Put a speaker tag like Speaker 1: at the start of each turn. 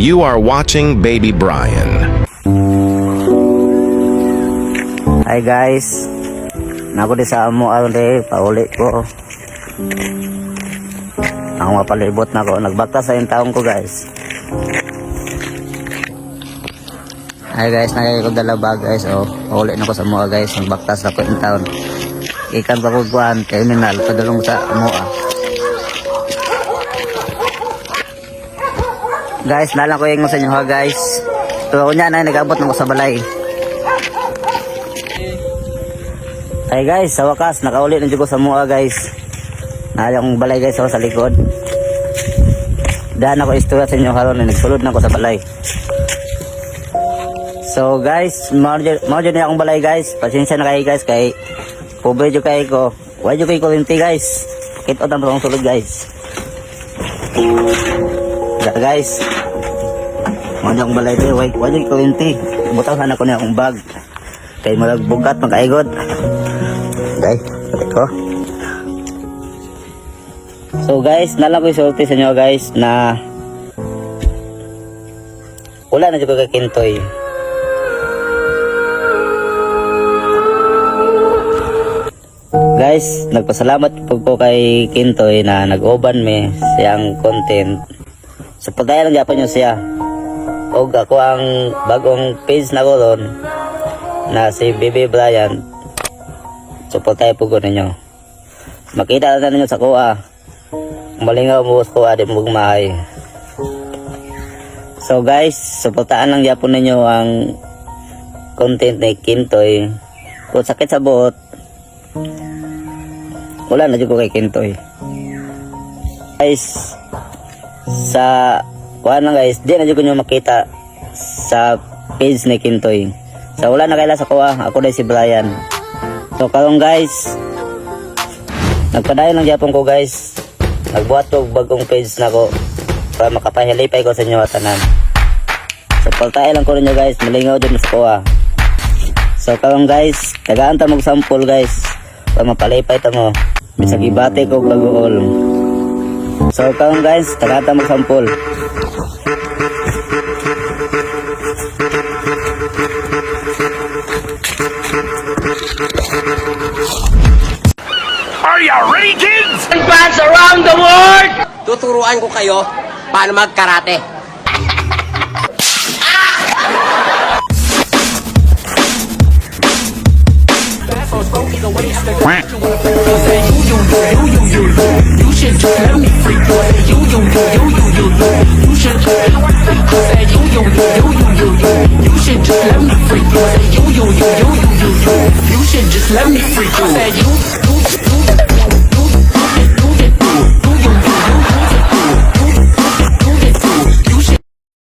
Speaker 1: You are watching Baby Brian.
Speaker 2: Hi guys, nako di sa amo aron di pauli ko. Ako mapalibot na ko, nagbakta sa yung taong ko guys. Hi guys, nagay ko dalawa guys, oh, pauli na ko sa mua guys, nagbakta sa ko yung taon. Ikan pa ko kuhan, terminal, padulong sa mua. Guys, nalang ko yung sa inyo ha guys. Tuwa ko niya na nag-abot na ko sa balay. Hey guys, sa wakas, nakauli na dyan ko sa mua guys. Nalang balay guys ako sa likod. Daan ako istorya sa inyo karon, nagsulod na ako sa balay. So guys, mao dyan na akong balay guys. Pasensya na kayo guys, kay pobre dyan kayo ko. Huwag dyan kayo kurinti guys. Pakita na akong sulod guys. Guys, mao dyan akong balay dyan. Huwag dyan kurinti. Butang sana ko na akong bag. Kaya magbugat, mag-aigod. Okay, sabi ko. So guys, nalang ko isulti sa inyo guys na wala na dyan ko kakintoy. Guys, nagpasalamat po kay Kintoy na nag-oban me siyang content. So pagkaya lang Japan nyo siya. O ako ang bagong page na ko doon na si Baby Brian. So pagkaya po ko ninyo. Makita na ninyo sa kuha. Malingaw mo sa kuha, di mo gumay. So guys, supportaan lang Japan ninyo ang content ni Kintoy. Kung sakit sa buhot, wala na dyan ko kay Kintoy. Guys, sa kuha lang guys, di na dyan ko nyo makita sa page ni Kintoy. So wala na kaila sa kuha, ako na si Brian. So karong guys, nagpadayon lang Japon ko guys. Nagbuhat ko bagong page na ko para makapahilipay ko sa inyo atanan. So paltay lang ko ninyo guys, malingaw dyan sa kuha. So karong guys, tagaan ta mag sample guys para mapalipay ta mo. Bisag ibate ko bagool. So karong guys, tagaan ta mag sample.
Speaker 3: Are you ready, kids?
Speaker 4: Fans around the world! Tuturuan ko kayo paano mag-karate. You should just let me freak you.